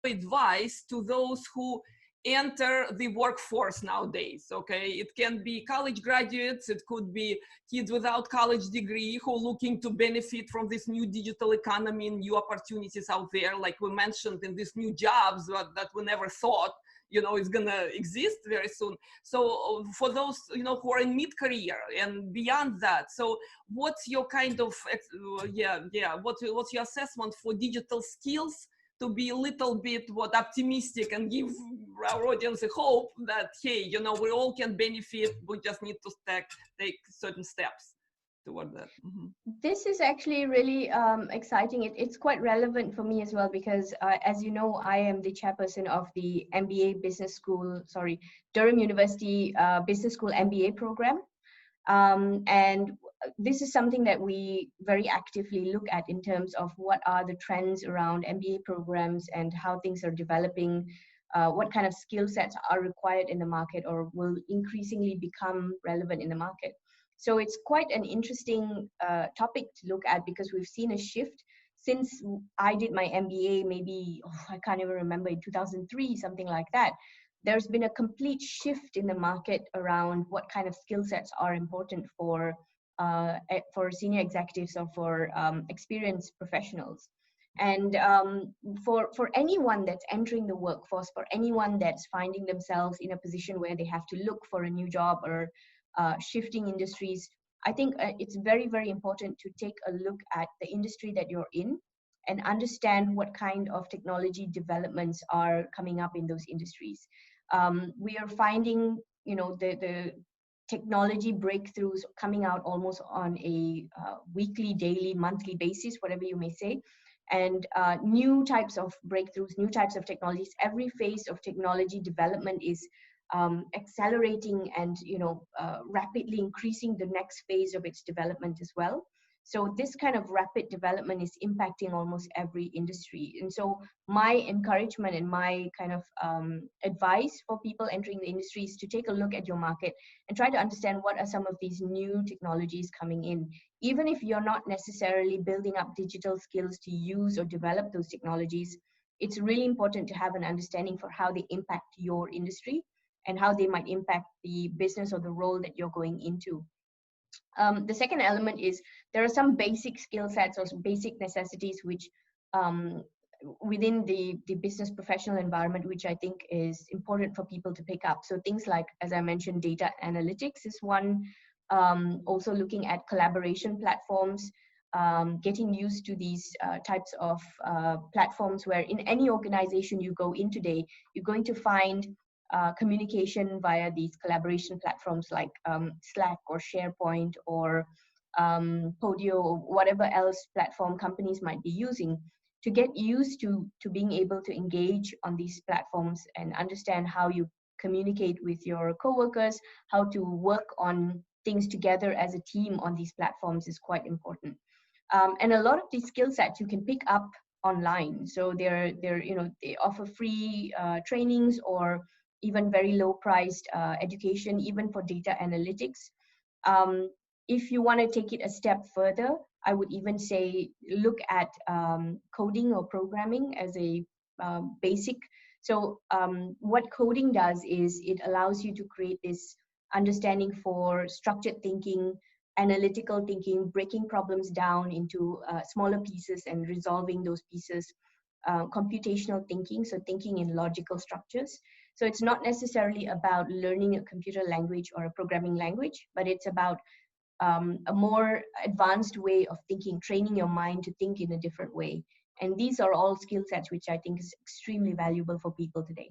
advice to those who enter the workforce nowadays? Okay, it can be college graduates, it could be kids without college degree who are looking to benefit from this new digital economy and new opportunities out there, like we mentioned, in these new jobs that we never thought, you know, is gonna exist very soon. So for those, you know, who are in mid-career and beyond that, so what's your kind of what's your assessment for digital skills to be a little bit optimistic and give our audience a hope that, hey, you know, we all can benefit, we just need to take certain steps toward that? This is actually really exciting. It's quite relevant for me as well, because as you know, I am the chairperson of the MBA Business School, Durham University Business School MBA program. And this is something that we very actively look at in terms of what are the trends around MBA programs and how things are developing, what kind of skill sets are required in the market or will increasingly become relevant in the market. So it's quite an interesting topic to look at, because we've seen a shift since I did my MBA, maybe, I can't even remember, in 2003, something like that. There's been a complete shift in the market around what kind of skill sets are important for senior executives or for experienced professionals. And for anyone that's entering the workforce, for anyone that's finding themselves in a position where they have to look for a new job or shifting industries, I think it's very, very important to take a look at the industry that you're in and understand what kind of technology developments are coming up in those industries. We are finding, you know, the technology breakthroughs coming out almost on a weekly, daily, monthly basis, whatever you may say, and new types of breakthroughs, new types of technologies. Every phase of technology development is accelerating and, you know, rapidly increasing the next phase of its development as well. So this kind of rapid development is impacting almost every industry. And so my encouragement and my kind of advice for people entering the industry is to take a look at your market and try to understand what are some of these new technologies coming in. Even if you're not necessarily building up digital skills to use or develop those technologies, it's really important to have an understanding for how they impact your industry and how they might impact the business or the role that you're going into. The second element is there are some basic skill sets or basic necessities which within the business professional environment, which I think is important for people to pick up. So things like, as I mentioned, data analytics is one. Also looking at collaboration platforms, getting used to these types of platforms where in any organization you go in today, you're going to find communication via these collaboration platforms like Slack or SharePoint or Podio or whatever else platform companies might be using. To get used to being able to engage on these platforms and understand how you communicate with your coworkers, how to work on things together as a team on these platforms is quite important. And a lot of these skill sets you can pick up online. So they're you know, they offer free trainings or even very low priced education, even for data analytics. If you want to take it a step further, I would even say look at coding or programming as a basic. So what coding does is it allows you to create this understanding for structured thinking, analytical thinking, breaking problems down into smaller pieces and resolving those pieces, computational thinking, so thinking in logical structures. So it's not necessarily about learning a computer language or a programming language, but it's about a more advanced way of thinking, training your mind to think in a different way. And these are all skill sets which I think is extremely valuable for people today.